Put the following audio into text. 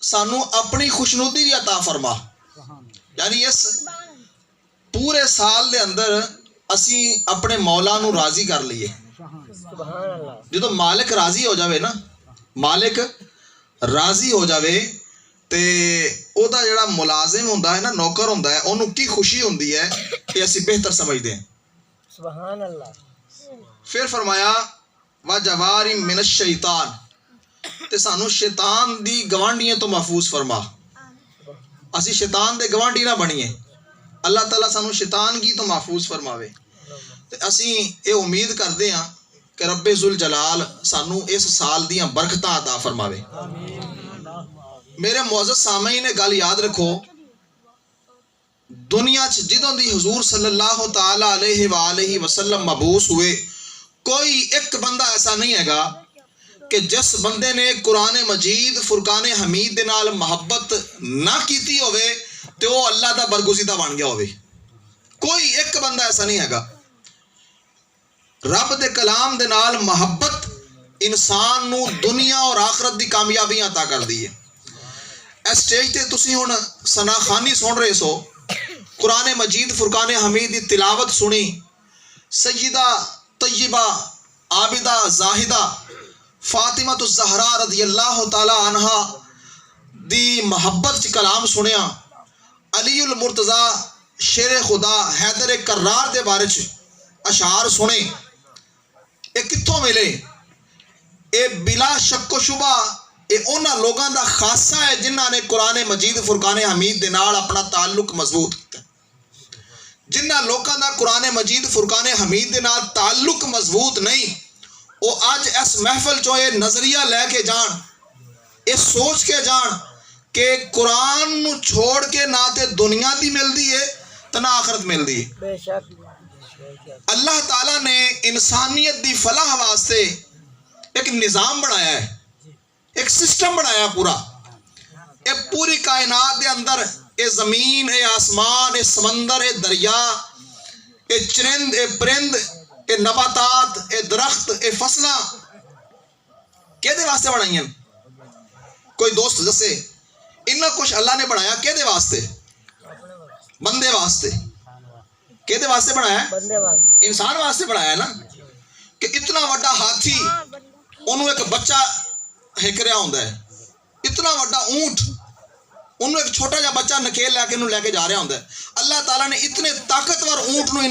سانو اپنی خوشنودی بھی عطا فرما. یعنی اس پورے سال دے اندر اسی اپنے مولا نو راضی کر لیے. جدو مالک راضی ہو جاوے نا، مالک راضی ہو جاوے تے او دا جڑا ملازم ہوندا ہے نا، نوکر ہوندا ہے، اونوں کی خوشی ہوندی ہے کہ اسی بہتر سمجھدے ہیں. سبحان اللہ. پھر فرمایا وَجَوَارٍ مِّنَ الشَّیطان، تے سانو شیطان دی گوانڈیاں تو محفوظ فرما. اسی شیطان دے گوانڈی نہ بنیے. اللہ تعالیٰ سانو شیطان کی تو محفوظ فرماوے. تے اسی اے امید کردے ہاں کہ رب ذوالجلال سانو اس سال دیاں برکتاں عطا فرماوے. میرے معزز سامعین نے گل یاد رکھو، دنیا چ جدوں دی حضور صلی اللہ تعالی علیہ وآلہ وسلم مبعوث ہوئے، کوئی ایک بندہ ایسا نہیں ہے گا کہ جس بندے نے قرآن مجید فرقان حمید دے نال محبت نہ کیتی ہوئے تے وہ اللہ دا برگزیدہ بن گیا ہوئے. کوئی ایک بندہ ایسا نہیں ہے گا. رب دے کلام دے نال محبت انسان نو دنیا اور آخرت دی کامیابی عطا کر دی ہے. اس سٹیج تے تسی ہن ثنا خوانی سن رہے سو، قرآن مجید فرقان حمید دی تلاوت سنی، سیدہ طیبہ عابدہ زاہدہ فاطمہ الزہرا رضی اللہ تعالی عنہ دی محبت چ کلام سنیا، علی المرتضیٰ شیر خدا حیدر کرار دے بارے چ اشعار سنے. اے کتھوں ملے؟ اے بلا شک و شبہ اے انہاں لوگاں دا خاصہ ہے جنہاں نے قرآن مجید فرقان حمید دے نال اپنا تعلق مضبوط کیتا. جنہاں لوگاں دا قرآن مجید فرقان حمید دے نال تعلق مضبوط نہیں، وہ اج اس محفل چوں یہ نظریہ لے کے جان، یہ سوچ کے جان کہ قرآن نو چھوڑ کے نہ تے دنیا دی ملدی ہے تے نہ آخرت ملدی ہے. بے شک. اللہ تعالیٰ نے انسانیت دی فلاح واسطے ایک نظام بنایا ہے، ایک سسٹم بنایا پورا. اے پوری کائنات دے اندر اے زمین، اے آسمان، اے سمندر، اے دریا، اے چرند، اے پرند، اے نباتات، اے درخت، اے فصلاں کیدے واسطے بنائی ہیں؟ کوئی دوست دسے انہاں کچھ اللہ نے بنایا کیدے واسطے؟ بندے واسطے. کیدے واسطے بنایا ہے؟ بندے واسطے. انسان واسطے بنایا ہے نا. کہ اتنا وڈا ہاتھی انہوں ایک بچہ ہکریا ہوندا ہے، اتنا وڈا اونٹ انہوں ایک چھوٹا جا بچہ نکیل لے کے انہوں لے کے جا رہا ہوندا ہے. اللہ تعالیٰ نے اتنے طاقتور اونٹ نو